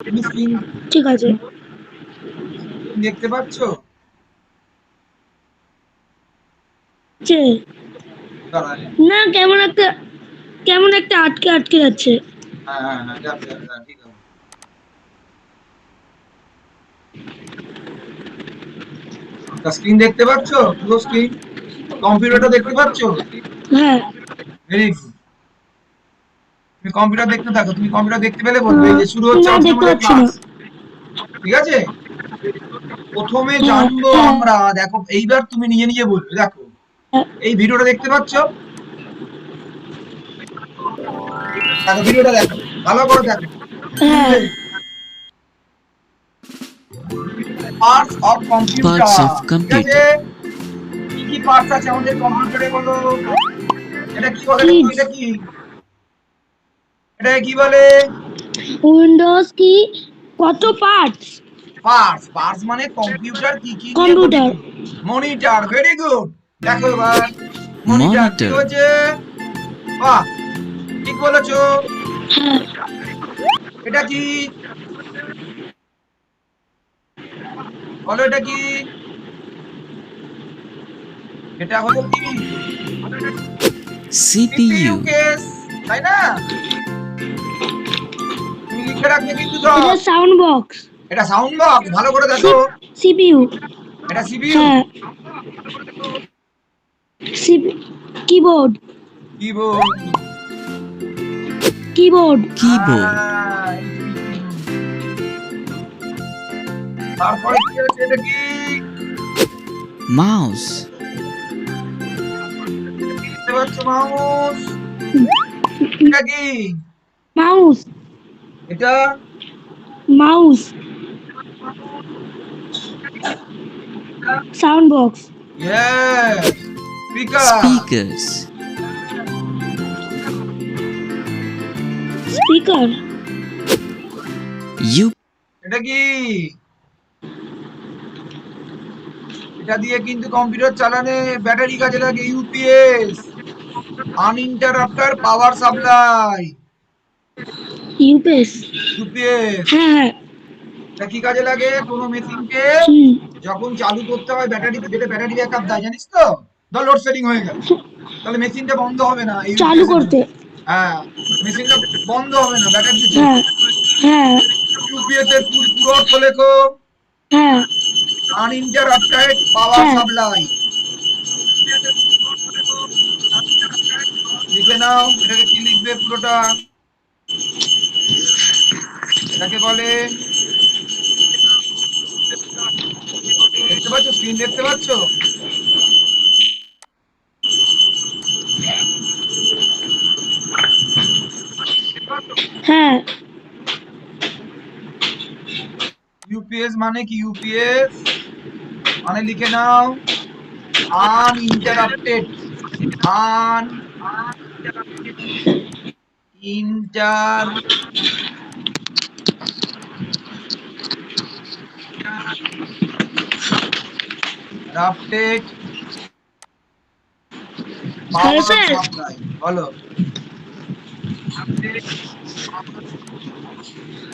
তুমি স্ক্রিন ঠিক আছে। দেখতে পাচ্ছ? যে দাঁড়া। না, কেমন একটা আটকে আটকে যাচ্ছে। হ্যাঁ হ্যাঁ হ্যাঁ, যাবে যাবে, হ্যাঁ ঠিক আছে। স্ক্রিন দেখতে পাচ্ছ? পুরো স্ক্রিন, কম্পিউটারটা দেখতে পাচ্ছ? হ্যাঁ। Very good. তুমি কম্পিউটার দেখতে থাকো, তুমি কম্পিউটার দেখতে পেলে বলবে এই যে শুরু হচ্ছে না, আজকে দেখতে আমাদের পাচ্ছি না। ক্লাস। ঠিক আছে, প্রথমে হ্যাঁ, জানবো হ্যাঁ, আমরা। দেখো এইবার তুমি নিজে নিজে বলবে। দেখো হ্যাঁ, এই ভিডিওটা দেখতে পাচ্ছ? দেখো ভিডিওটা দেখো, ভালো করে দেখো, হ্যাঁ। শুনবে। Parts of Parts computer. of ঠিক আছে, computer. কি কি পার্টস আছে আমাদের কম্পিউটারে বলো? এটা কি বলে? দেখো কিডস। এটা কি, এটা কি বলে? উইন্ডোজ কি? কত পার্টস? পার্টস। পার্টস মানে কম্পিউটার কি কি নিয়ে গঠিত? কম্পিউটার। Monitor, very good. দেখো এবার মনিটর কি Monitor. হয়েছে? বাহ, ঠিক বলেছো। হ্যাঁ। এটা কি বলো, এটা কি? এটা হলো কি? CPU CPU. কেস, তাই না? তুমি লিখে রাখবে কিন্তু সব। এটা সাউন্ড বক্স। এটা সাউন্ড বক্স, ভালো করে দেখো। সিপিইউ। এটা সিপিইউ। হ্যাঁ। কিবোর্ড। কিবোর্ড। কিবোর্ড। Keyboard. তারপরে কি আছে? এটা কি? Mouse. দেখতে পাচ্ছ? মাউস। এটা কি? মাউস। এটা mouse. Sound box. Yes, speaker. Speakers. Speaker. U. এটা কি? এটা দিয়ে কিন্তু কম্পিউটার চালানে ব্যাটারি কাজে লাগে। UPS, uninterrupted power supply. UPS. UPS হ্যাঁ, হ্যাঁ। এটা কি কাজে লাগে? কোনো মেশিনকে হুম। যখন চালু করতে হয় ব্যাটারিতে, যেটা ব্যাটারি ব্যাকআপ দেয়, জানিস তো? ধর লোডশেডিং হয়ে গেল, তাহলে মেশিনটা বন্ধ হবে না এই চালু ইউপিএস এর জন্য। করতে। হ্যাঁ, মেশিনটা বন্ধ হবে না ব্যাটারিতে চলবে। হ্যাঁ, হ্যাঁ, ইউপিএস এর পুরো অর্থ লেখো। হ্যাঁ, আনইন্টারাপ্টেড পাওয়ার হ্যাঁ। সাপ্লাই। লিখে নাও, এটাকে কি লিখবে পুরোটা? এটাকে বলে, দেখতে পাচ্ছ? স্ক্রিন দেখতে পাচ্ছ? হ্যাঁ। ইউপিএস মানে কি? ইউপিএস মানে লিখে নাও, আনইন্টারাপ্টেড, আন ইন্টারাপ্টেড হ্যালো পাওয়ার স্যার। সাপ্লাই। বলো।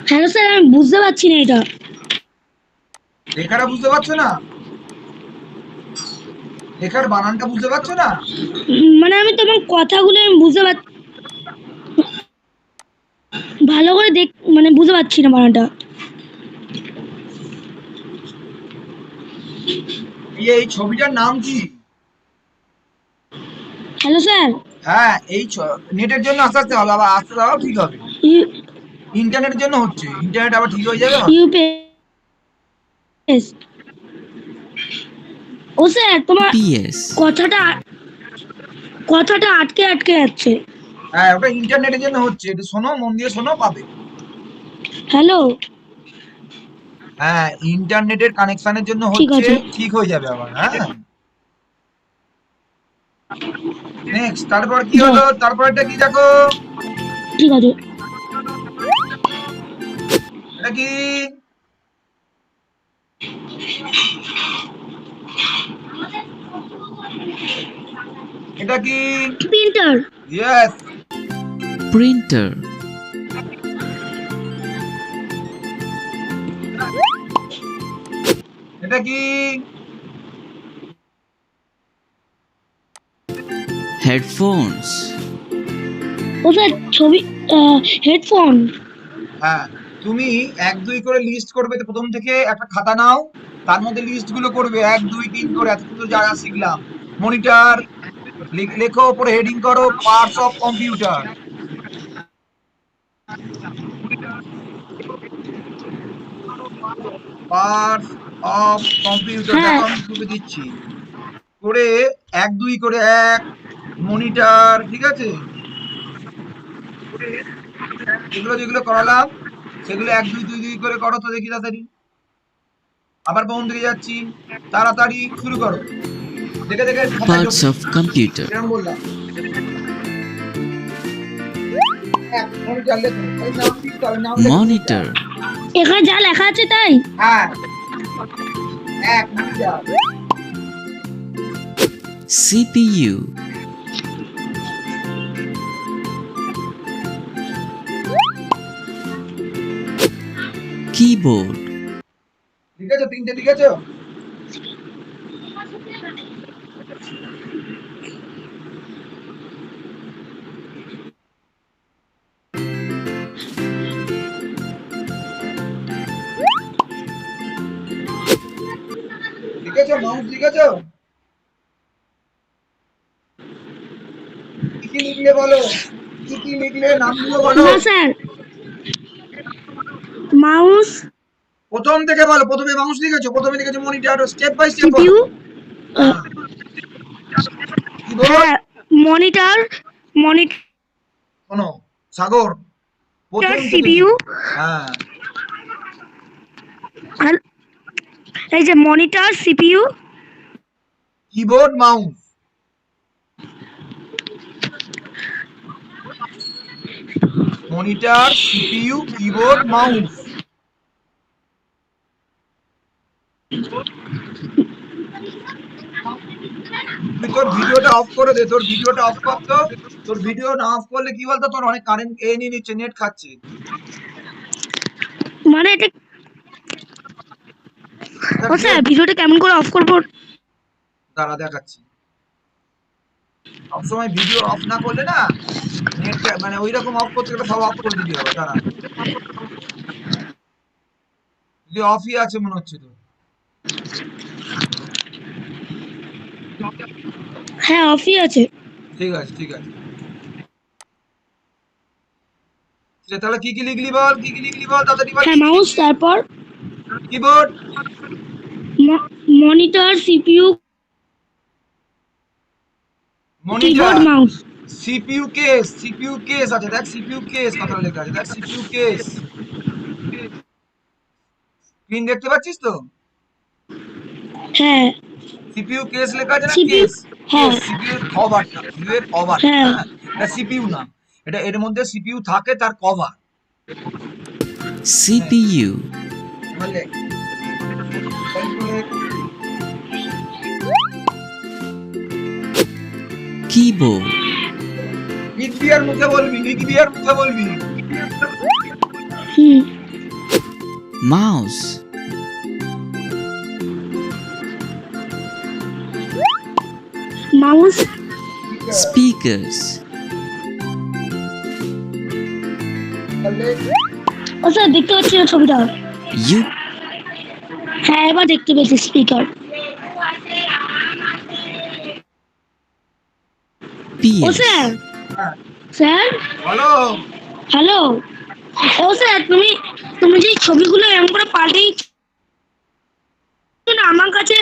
হ্যালো স্যার, আমি বুঝতে পারছি না এটা। লেখাটা বুঝতে পারছো না? লেখার বানানটা বুঝতে পারছো না? মানে আমি তোমার কথাগুলো আমি বুঝতে পার ভালো করে মানে বুঝতে পারছি না বানানটা। এই ছবিটার নাম কি? Hello sir. হ্যাঁ, এই নেটের জন্য আস্তে আস্তে হবে, আবার আস্তে দাও, ঠিক হবে। ইন্টারনেটের জন্য হচ্ছে, ইন্টারনেট আবার ঠিক হয়ে যাবে। ইউপিএস। ও স্যার, তোমার PS. কথাটা কথাটা আটকে আটকে যাচ্ছে। হ্যাঁ, ওটা ইন্টারনেটের জন্য হচ্ছে, একটু শোনো, মন দিয়ে শোনো, পাবে। হ্যালো। হ্যাঁ, ইন্টারনেটের কানেকশনের জন্য ঠিক হচ্ছে, আছে। ঠিক হয়ে যাবে আবার। হ্যাঁ, নেক্সট, তারপর কি যাও। হলো? তারপরটা কি দেখো? ঠিক আছে। এটা কি? এটা কি? প্রিন্টার। ইয়েস। Printer. এটা কি? হেডফোনস। ও স্যার ছবি হেডফোন। হ্যাঁ, তুমি 1 2 করে লিস্ট করবে, তো প্রথম থেকে একটা খাতা নাও, তার মধ্যে লিস্ট গুলো করবে 1 2 3 করে, এতক্ষণ তো যা যা শিখলাম। মনিটর লেখো, উপরে হেডিং করো parts of computer. Parts of computer হ্যাঁ দেখো আমি তুলে দিচ্ছি। করে 1 2 করে, এক মনিটর, ঠিক আছে? এগুলো যেগুলো করালাম সেগুলো 1 2 2 2 করে করো তো দেখি তাড়াতাড়ি। আবার কোন দিকে যাচ্ছি, তাড়াতাড়ি শুরু করো, দেখে দেখে খাতায় Parts চোখে। of computer. কিরম বললাম? এক মনিটর লেখো, ওই নাম লিখতে হবে, নাম লেখো মনিটর। Monitor. এখানে যা লেখা আছে তাই। হ্যাঁ, এক মনিটর। CPU. Keyboard. লিখেছো? 3টে লিখেছো? লিখেছো? মাউস লিখেছো? কি কি লিখলে বলো, কি কি লিখলে নামগুলো বলো। না স্যার, মাউস, প্রথম থেকে বলো, প্রথমে মাউস লিখেছো, প্রথমে লিখেছো মনিটর, স্টেপ বাই স্টেপ বলো। সিপিইউ, হ্যাঁ, কিবোর্ড। হ্যাঁ মনিটর, মনিটর শোনো সাগর, প্রথম থেকে সিপিইউ, লিখো। হ্যাঁ, আর এই যে monitor CPU, keyboard mouse. Monitor CPU keyboard mouse. তুই তোর ভিডিওটা অফ করে দে, তোর ভিডিওটা অফ কর তো। তোর ভিডিও না অফ করলে কি বলতো, তোর অনেক কারেন্ট নিয়ে নিচ্ছে, নেট খাচ্ছে। মানে এটা। এটা ও স্যার ভিডিওটা কেমন করে অফ করবো? দাঁড়া দেখাচ্ছি। সবসময় ভিডিও অফ না করলে না, নেট মানে ওই রকম অফ করতে গেলে সব অফ করে দিতে হবে। দাঁড়া, যদি অফই আছে মনে হচ্ছে তো। হ্যাঁ অফই আছে। ঠিক আছে ঠিক আছে। তাহলে কি কি লিখলি বল, কি কি লিখলি বল তাড়াতাড়ি বল, হ্যাঁ কি কি মাউস, লিখলি। তারপর keyboard, monitor CPU monitor, keyboard mouse. CPU case আছে, দেখ সিপিইউ কেস কথাটা লেখা আছে, দেখ সিপিইউ কেস। স্ক্রিন দেখতে পাচ্ছিস তো? হ্যাঁ সিপিইউ কেস লেখা আছে না, সিপিইউ, কেস। হ্যাঁ কেস সিপিইউ এর কভারটা, সিপিইউ এর কভারটা, হ্যাঁ হ্যাঁ। এটা সিপিইউ না, এটা এর মধ্যে সিপিইউ থাকে, তার কভার। CPU. বললে Keyboard. লিখবি আর মুখে বলবি, লিখবি আর মুখে বলবি। হুম Mouse. Mouse, Speakers. ও স্যার দেখতে পাচ্ছি না ছবিটা। U. হ্যাঁ এবার দেখতে পেয়েছি, স্পিকার। ও PS. স্যার, হ্যাঁ, স্যার বলো। হ্যালো। ও স্যার তুমি তুমি যে ছবিগুলো এমন করে পাল্টেই না, আমার কাছে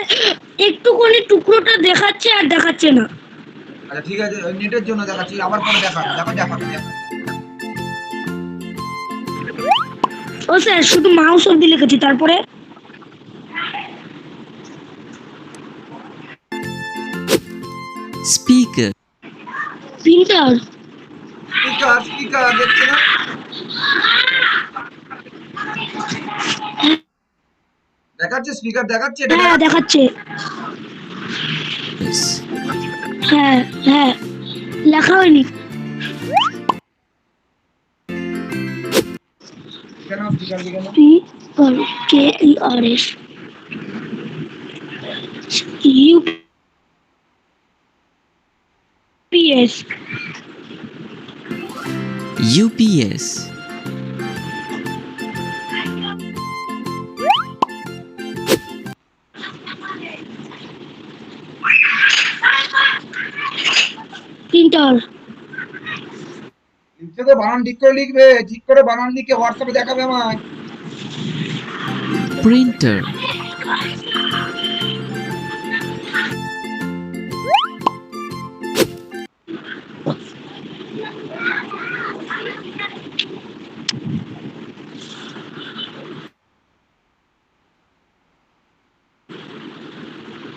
একটুখানি টুকরোটা দেখাচ্ছে আর দেখাচ্ছে না। আচ্ছা ঠিক আছে, ওই নেটের জন্য দেখাচ্ছি, আবার পরে দেখাবে, দেখো দেখাবে দেখাবে। ও স্যার শুধু মাউস অব্দি লিখেছি, তারপরে Speaker. প্রিন্টার। স্পিকার, স্পিকার দেখছে না? দেখাচ্ছে, স্পিকার দেখাচ্ছে, এটা হ্যাঁ দেখাচ্ছে। দেখাচ্ছে। Yes. হ্যাঁ হ্যাঁ লেখা হয়নি। কেন স্পিকার দিকে না? PKERS। UPS. UPS. Printer. লিখছে তো বানান ঠিক করে লিখবে, ঠিক করে বানান লিখে হোয়াটসঅ্যাপে দেখাবে আমায়। Printer.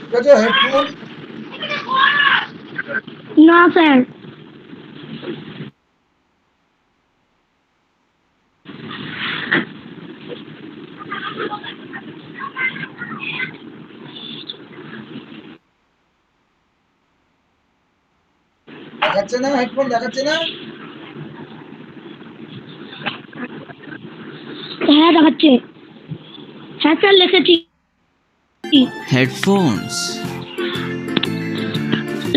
ঠিক আছে, হেডফোন। না স্যার। দেখাচ্ছে না, হেডফোন দেখাচ্ছে না। হ্যাঁ দেখাচ্ছে। হ্যাঁ স্যার লিখেছি। Headphones.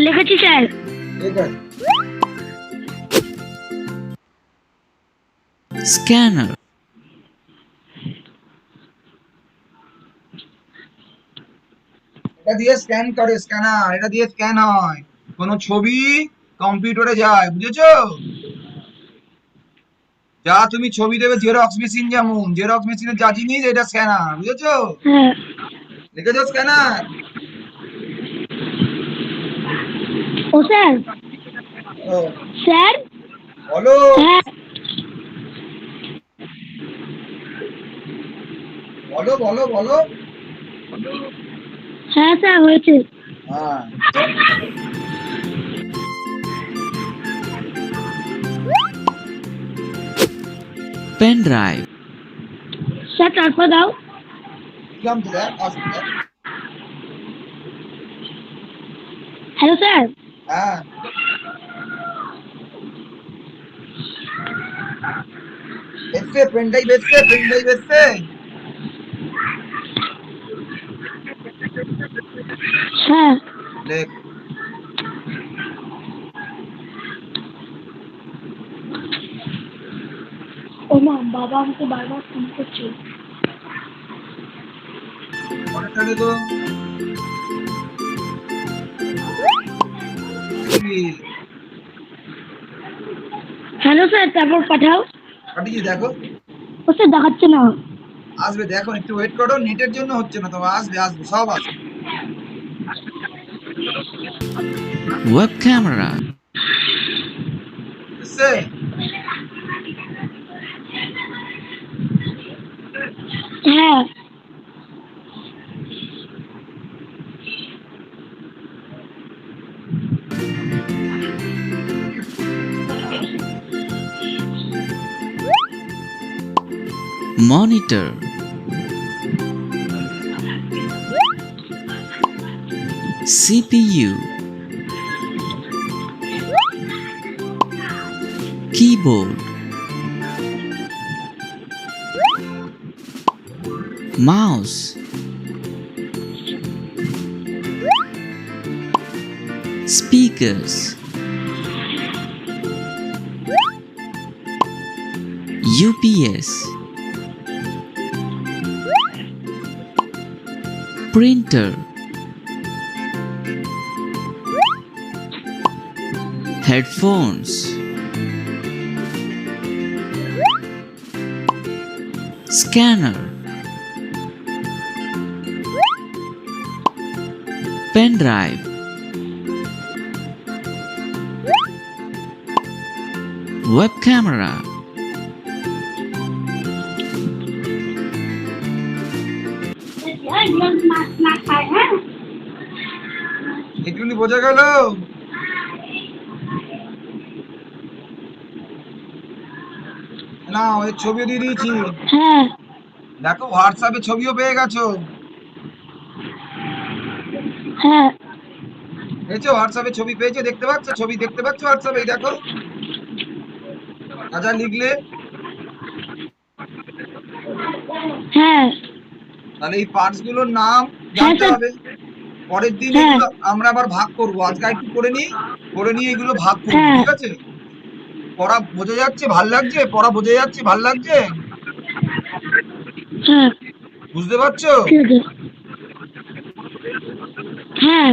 লিখেছি স্যার। ঠিক আছে। Scanner. এটা দিয়ে স্ক্যান করে, স্ক্যানার, এটা দিয়ে স্ক্যান হয়। কোনো ছবি কম্পিউটারে যায়, বুঝেছো? যা তুমি ছবি দেবে, জেরক্স মেশিন, যেমন জেরক্স মেশিনের যা জিনিস, এটা স্ক্যানার, বুঝেছো? হ্যাঁ। লিখেছো স্ক্যানার? ও স্যার। ও, স্যার। বলো। হ্যাঁ। বলো বলো বলো। হ্যাঁ স্যার হয়েছে। হ্যাঁ। Pen drive. স্যার তারপর দাও। লিখলাম তো, দেখ আসতে দেখ। Hello sir. হ্যাঁ। এসছে, পেন ড্রাইভ এসছে, পেন ড্রাইভ এসছে। হ্যাঁ। লেখ। ও মা, বাবা আমাকে বারবার ফোন করছে। পরেরটা লেখো। হ্যালো স্যার তারপর পাঠাও। পাঠিয়েছি, দেখো। ও স্যার দেখাচ্ছে না। আসবে, দেখো, একটু ওয়েট করো, নেটের জন্য হচ্ছে না, তবে আসবে আসবে, সব আসবে। Web camera. এসছে? হ্যাঁ। Monitor. CPU. Keyboard. Mouse. Speakers. UPS. Printer. Headphones. Scanner. Pen drive. Web camera. একটুখানি বোঝা গেল? না, ওই ছবিও দিয়ে দিয়েছি। হ্যাঁ। দেখো, হোয়াটসঅ্যাপে ছবিও পেয়ে গেছো। হ্যাঁ। পেয়েছো? হোয়াটসঅ্যাপে ছবি পেয়েছো, দেখতে পাচ্ছ? ছবি দেখতে পাচ্ছ হোয়াটসঅ্যাপে? এই দেখো, যা যা লিখলে। হ্যাঁ। তাহলে এই পার্টস গুলোর নাম হ্যাঁ জানতে স্যার। হবে। পরের দিন হ্যাঁ। এগুলো আমরা আবার ভাগ করব। আজকে একটু করে নিয়ে এগুলো ভাগ করব, হ্যাঁ। ঠিক আছে? পড়া বোঝা যাচ্ছে, ভাল লাগছে? পড়া বোঝা যাচ্ছে, ভাল লাগছে? হ্যাঁ, বুঝতে পারছো? ঠিক আছে। হ্যাঁ,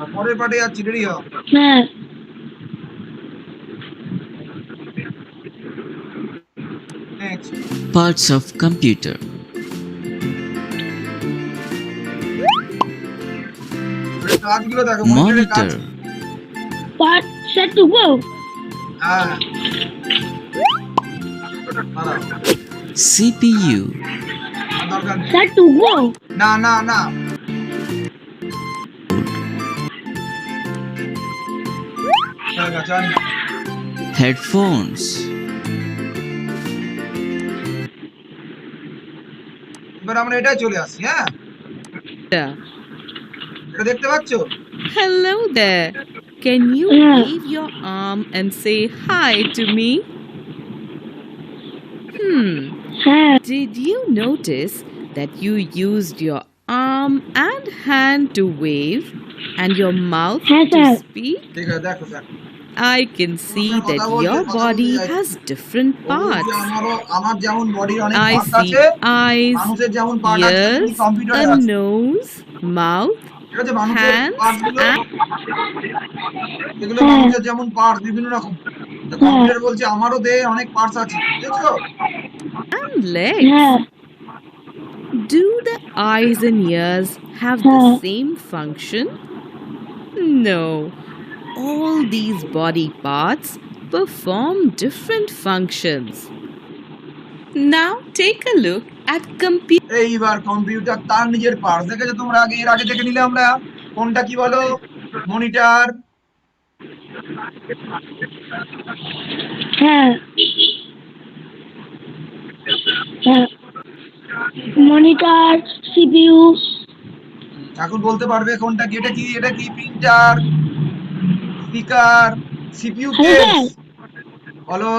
আর পরের পার্টে যাচ্ছি, রেডি হও। হ্যাঁ, নেক্সট। Parts of computer. কাজগুলো দেখো, মনিটরের কাজ। Monitor. part set to go. হ্যাঁ, দাঁড়াও, CPU. আর দরকার নেই। Set to go. না না না, হয়ে গেছে, আর না। Headphones. এবার আমরা এটাই চলে আসি। হ্যাঁ, এটা দেখতে পাচ্ছো? Hello there. Can you Yeah. wave your arm and say hi to me? হ্যাঁ, Did you notice that you used your arm and hand to wave and your mouth Yes, to sir. speak? ঠিক আছে, দেখো দেখো। I can see that your body has different ও বলছে, parts. আমার যেমন বডির অনেক I পার্ট see আছে, eyes, মানুষের যেমন পার্ট আছে তেমনি ears, কম্পিউটারে a আছে। nose, mouth, ঠিক আছে, মানুষের hands, পার্টগুলো, and এগুলো মানুষের যেমন পার্টস বিভিন্ন রকম, তো কম্পিউটার বলছে আমারও দেহে অনেক পার্টস আছে, বুঝেছো? legs. হ্যাঁ, Do the eyes and ears have Huh. the same function? No. All these body parts perform different functions. Now take a look at computer. এইবার কম্পিউটার তার নিজের পার্টস দেখেছো তোমরা? এর আগে দেখে নিলে আমরা কোনটা কি বলো? মনিটর, হ্যাঁ, হ্যাঁ, মনিটর, CPU, এখন বলতে পারবে কোনটা কি? এটা কি? এটা কি প্রিন্টার, স্পিকার, সিপিইউ হ্যাঁ, কেস? বলো,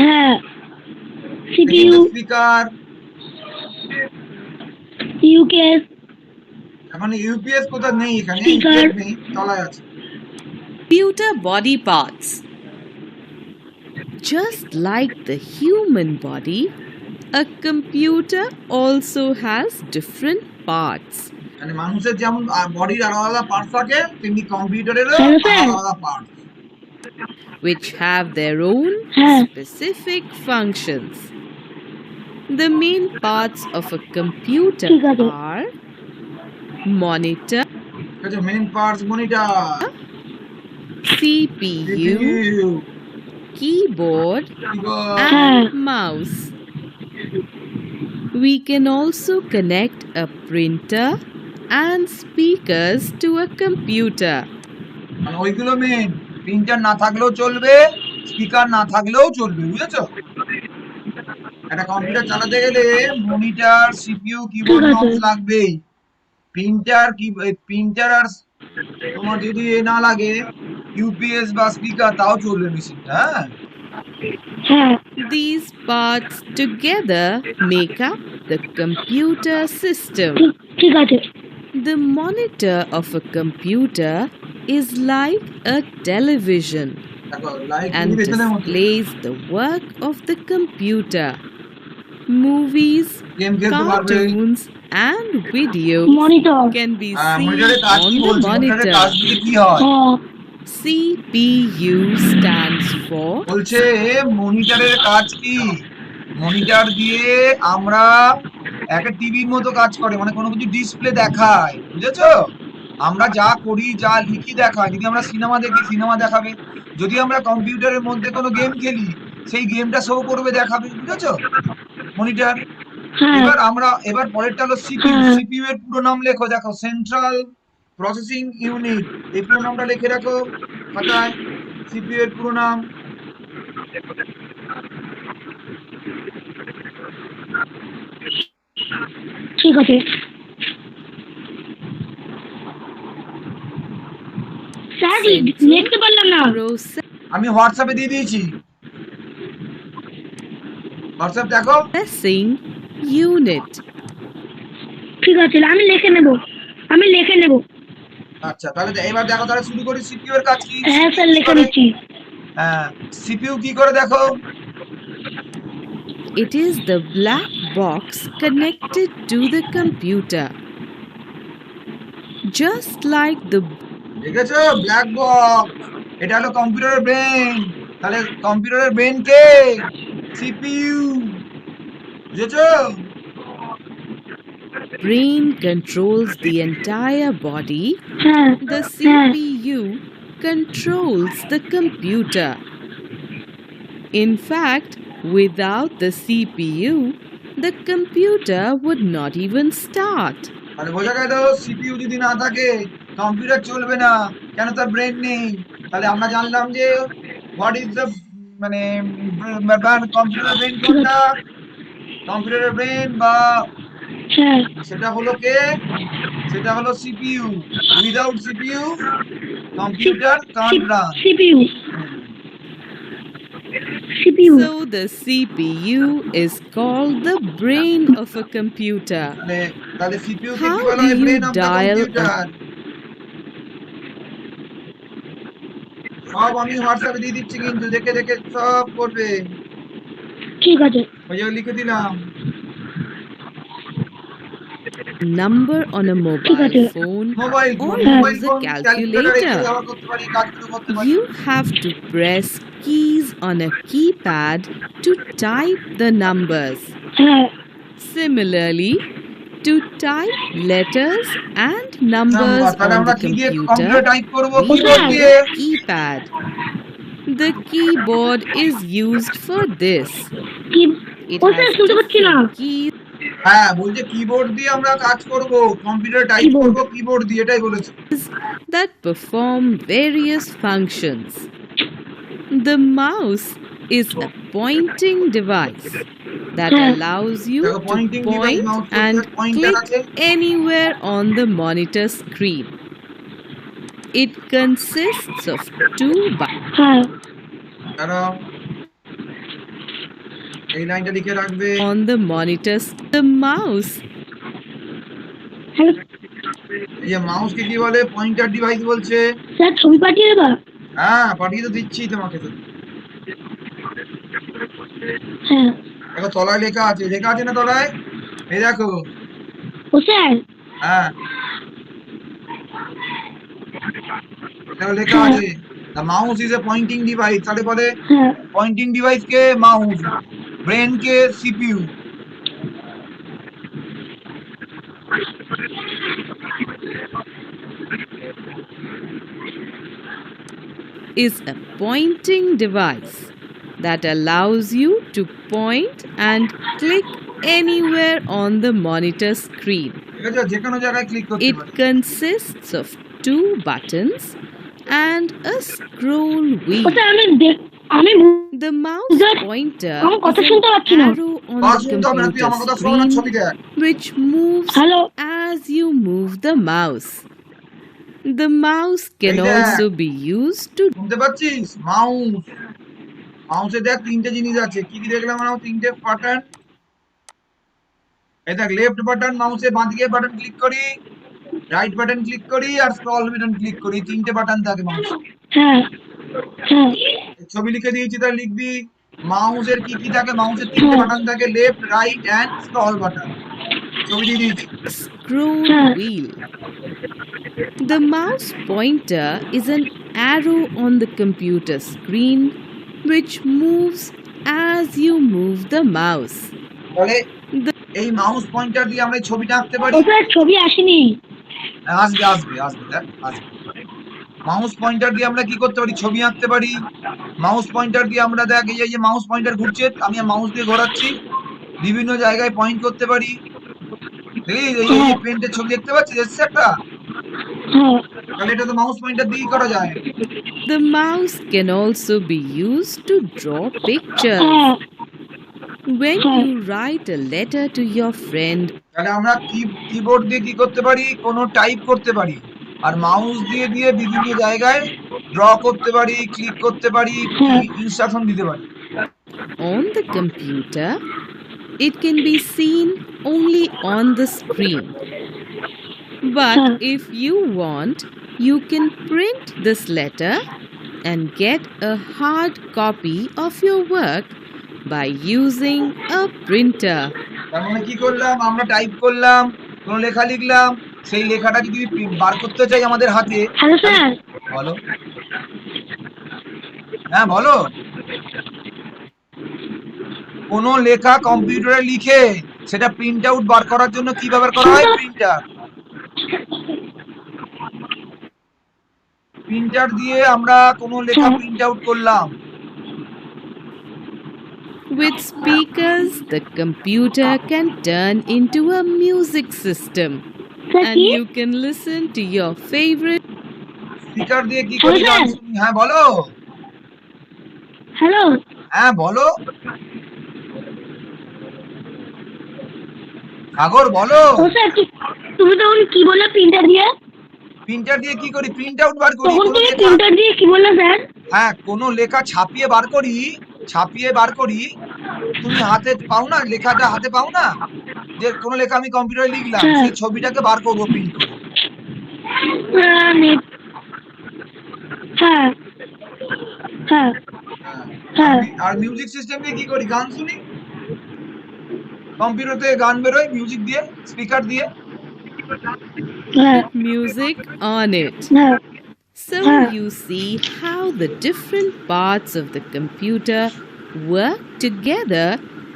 হ্যাঁ, CPU, স্পিকার। UKS, এখন ইউপিএস কোথায় নেই, এখানে Speaker. UPS নেই, তলায় আছে। Computer body parts. Just like the human body, a computer also has different parts, মানে মানুষের যেমন বডির আলাদা আলাদা পার্টস থাকে, তেমনি কম্পিউটারেরও হ্যাঁ, স্যার। আলাদা আলাদা parts. which have their own Huh. specific functions. The main parts of a computer ঠিক আছে। are monitor, ঠিক আছে, main parts monitor, CPU, keyboard, Huh. and mouse. We can also connect a printer and speakers to a computer. মানে ওইগুলো main. Printer না থাকলেও চলবে, speaker না থাকলেও চলবে, বুঝেছো? একটা কম্পিউটার চালাতে গেলে মনিটর, সিপিইউ, কিবোর্ড, ঠিক আছে। মাউস লাগবেই। প্রিন্টার আর তোমার যদি এ না লাগে ইউপিএস বা স্পিকার, তাও চলবে মেশিনটা। হ্যাঁ, হ্যাঁ, These parts together make up the computer system. ঠিক আছে। The monitor of a computer is like a television দেখো লাইট and টেলিভিশনের মতো। displays the work of the computer. Movies, game খেলতে পারবে। cartoons, and videos monitor, can be মনিটরের seen কাজ on কি the বলছি? মনিটরের কাজ monitor. দিয়ে কি হয়? হ্যাঁ, CPU stands for বলছে মনিটরের কাজ কি? মনিটর দিয়ে আমরা একটা টিভির মতো কাজ করে, মানে কোনো কিছু ডিসপ্লে দেখায়, বুঝেছো? আমরা যা করি যা লিখি দেখায়। যদি আমরা সিনেমা দেখি সিনেমা দেখাবে, যদি আমরা কম্পিউটারের মধ্যে কোনো গেম খেলি সেই গেমটা শো করবে, দেখাবে, বুঝেছো? মনিটর। হ্যাঁ, এবার পরেরটা হলো সিপিইউ। হ্যাঁ। সিপিইউ এর পুরো নাম লেখো, দেখো, সেন্ট্রাল প্রসেসিং ইউনিট। এই পুরো নামটা লিখে রাখো খাতায়, সিপিইউ এর পুরো নাম। ঠিক আছে। স্যার দেখতে পারলাম না। আমি হোয়াটসঅ্যাপে দিয়ে দিয়েছি, হোয়াটসঅ্যাপ দেখো। processing unit. ঠিক আছে, আমি লিখে নেব। আচ্ছা, তাহলে এবার দেখো, তাহলে শুরু করি। সিপিইউ এর কাজ কি? হ্যাঁ স্যার, লিখে নিচ্ছি। হ্যাঁ, সিপিইউ কি করে দেখো? It is the black box connected to the computer. Just like the দেখেছো, ব্ল্যাক বক্স, এটা হলো কম্পিউটারের ব্রেন। তাহলে কম্পিউটারের ব্রেন কে? সিপিইউ। বুঝেছো? brain controls the entire body, হ্যাঁ the CPU controls the computer. In fact, without the CPU, the computer would not even start. মানে বোঝা গেল, সিপিইউ যদি না থাকে কম্পিউটার চলবে না। কেন? তার ব্রেন নেই। তাহলে আমরা জানলাম যে হোয়াট ইজ দ্য মানে কম্পিউটারের ব্রেন কোনটা? কম্পিউটারের ব্রেন বা হ্যাঁ সেটা হলো কে? সেটা হলো CPU. Without CPU computer can't run. CPU. So the CPU is called the brain of a computer. তাহলে সিপিইউ কে How কি বলা do হয়? you brain of the dial computer. সব আমি হোয়াটসঅ্যাপে দিয়ে দিচ্ছি, কিন্তু দেখে দেখে সব করবে। ঠিক আছে। ওই যে লিখে দিলাম। number on a mobile phone mobile or phone, mobile use a phone calculator এগুলো calculator? ব্যবহার করতে পারি, কাজগুলো করতে পারি। You have to press keys on a keypad to type the numbers. হ্যাঁ Similarly, to type letters and numbers তাহলে on আমরা the কি দিয়ে কম্পিউটার computer, টাইপ করব? we কিবোর্ড have দিয়ে। a keypad. The keyboard is used for this. কি It O sir, has শুনতে পাচ্ছি না। different keys হ্যাঁ, বলছে কিবোর্ড দিয়ে আমরা কাজ করব, কম্পিউটার টাইপ কিবোর্ড। করব কিবোর্ড দিয়ে, এটাই বলেছে। that perform various functions. The mouse is a pointing device that হ্যাঁ। allows you দেখো, to pointing device, point mouse and pointer click আছে। anywhere on the monitor screen. It consists of two buttons. হ্যাঁ দাঁড়াও, এই লাইনটা লিখে রাখবে। On the monitor, the mouse hello এই যে মাউসকে কি বলে? পয়েন্টার ডিভাইস বলছে। স্যার, ছবি পাঠিয়ে দেবা? হ্যাঁ, পাঠিয়ে তো দিচ্ছি তোমাকে তো। হ্যাঁ। দেখো তলায় লেখা আছে, লেখা আছে না তলায়? এই দেখো। ও স্যার। হ্যাঁ, দেখো লেখা আছে the mouse is a pointing device। তাহলে বলে হ্যাঁ পয়েন্টিং ডিভাইস কে? মাউস। ব্রেন কে? CPU. is a pointing device that allows you to point and click anywhere on the monitor screen. ঠিক আছে, যে কোনো জায়গায় ক্লিক করতে It পারি। consists of two buttons and a scroll ও wheel. স্যার, আমি The mouse That- pointer আমার কথা is শুনতে an পাচ্ছি না। arrow on কথা the শুনতে হবে না, তুই আমার কথা শোন না, computer ছবি দেখ। screen which moves hello as you move the mouse. The mouse can Hey there. also be used to শুনতে পাচ্ছিস? মাউস, মাউসে দেখ তিনটে জিনিস আছে। কি কি দেখলাম আমরা? তিনটে বাটন। এই দেখ, লেফট বাটন, মাউসে বাঁদিকে বাটন ক্লিক করি, রাইট বাটন ক্লিক করি, আর স্ক্রল বাটন ক্লিক করি। তিনটে বাটন থাকে মাউস। হ্যাঁ হ্যাঁ ছবি লিখে দিয়েছি, তাহলে লিখবি মাউসের কি কি থাকে। মাউসের তিনটে বাটন থাকে, left, right and scroll button. ছবি দিয়ে দিয়েছি। scroll Huh. wheel. The mouse pointer is an arrow on the computer screen which moves as you move the mouse. তাহলে এই মাউস পয়েন্টার দিয়ে আমরা এই ছবিটা আঁকতে পারি। ও স্যার, ছবি আসেনি। আসবে আসবে আসবে, দেখ আসবে। মাউস পয়েন্টার দিয়ে আমরা কি করতে পারি? ছবি আঁকতে পারি। মাউস পয়েন্টার দিয়ে আমরা দেখ, এই যে মাউস পয়েন্টার ঘুরছে, আমি মাউস দিয়ে ঘোরাচ্ছি, বিভিন্ন জায়গায় পয়েন্ট করতে পারি। এই যে পেন্টের ছবি দেখতে পাচ্ছিস, এসছে একটা। হ্যাঁ তাহলে এটা তো মাউস পয়েন্টার দিয়েই করা যায়। The mouse can also be used to draw pictures. হ্যাঁ When you write a letter to your friend, তাহলে আমরা কিবোর্ড দিয়ে কি করতে পারি? কোনো টাইপ করতে পারি। আর মাউস দিয়ে দিয়ে বিভিন্ন জায়গায় ড্র করতে পারি, ক্লিক করতে পারি, ইনস্ট্রাকশন দিতে পারি। on the computer, it can be seen only on the screen. But Huh. if you want, you can print this letter and get a hard copy of your work by using a printer. তার মানে কি করলাম, আমরা type করলাম, কোনো লেখা লিখলাম, সেই লেখাটা যদি বার করতে চাই আমাদের হাতে, হ্যালো স্যার। বলো। হ্যাঁ বলো। কোনো লেখা কম্পিউটারে লিখে সেটা প্রিন্ট আউট বার করার জন্য কি ব্যবহার করা হয়? প্রিন্টার। প্রিন্টার দিয়ে আমরা কোনো লেখা প্রিন্ট আউট করলাম। With speakers, the computer can turn into a music system, sir and কি? you can listen to your favorite speaker দিয়ে কি করি? গান শুনি। হ্যাঁ বলো। হ্যালো। হ্যাঁ বলো। সাগর বলো। ও স্যার তুমি তখন কি বললে প্রিন্টার দিয়ে? প্রিন্টার দিয়ে কি করি? প্রিন্ট আউট বার করি। তখন কোনো তুমি লেখা, প্রিন্টার দিয়ে কি বললে স্যার? হ্যাঁ কোনো লেখা ছাপিয়ে বার করি, ছাপিয়ে বার করি। তুমি হাতে পাও না, লেখাটা হাতে পাও না, যে কোনো লেখা আমি কম্পিউটারে লিখলাম, হ্যাঁ। সেই ছবিটাকে বার করবো প্রিন্ট করে। হ্যাঁ হ্যাঁ হ্যাঁ। আর মিউজিক সিস্টেম দিয়ে কি করি? গান শুনি। কম্পিউটারে গান বেরোয় মিউজিক দিয়ে, স্পিকার দিয়ে। হ্যাঁ music on it. হ্যাঁ। So Huh. you see how the different parts of the computer work together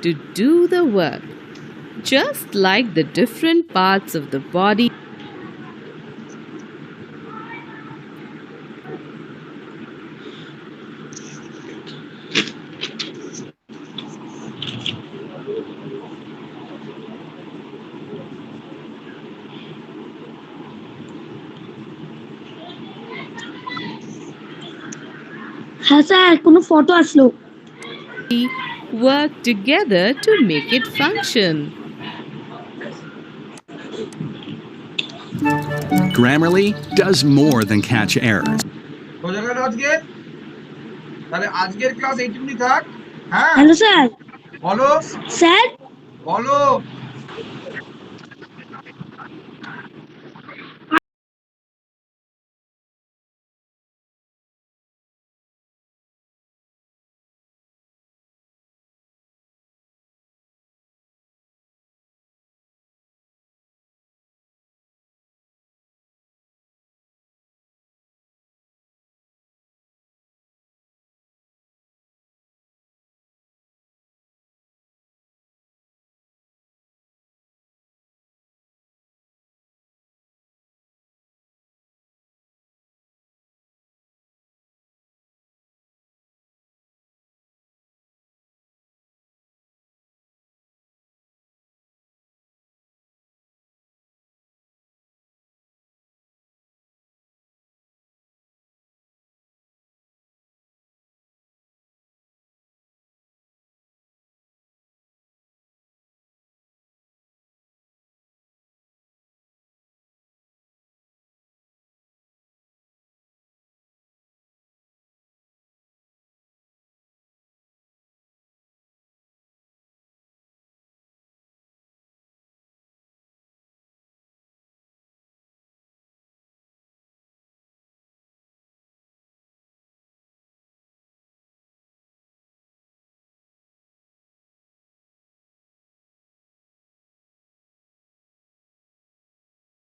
to do the work. Just like the different parts of the body হ্যাঁ স্যার কোনো photo আসলো। work together to make it function. Grammarly does more than catch errors. বোঝা গেল আজকে? তাহলে আজকের class এইটুকুনি থাক। হ্যাঁ হ্যালো স্যার। বলো স্যার বলো।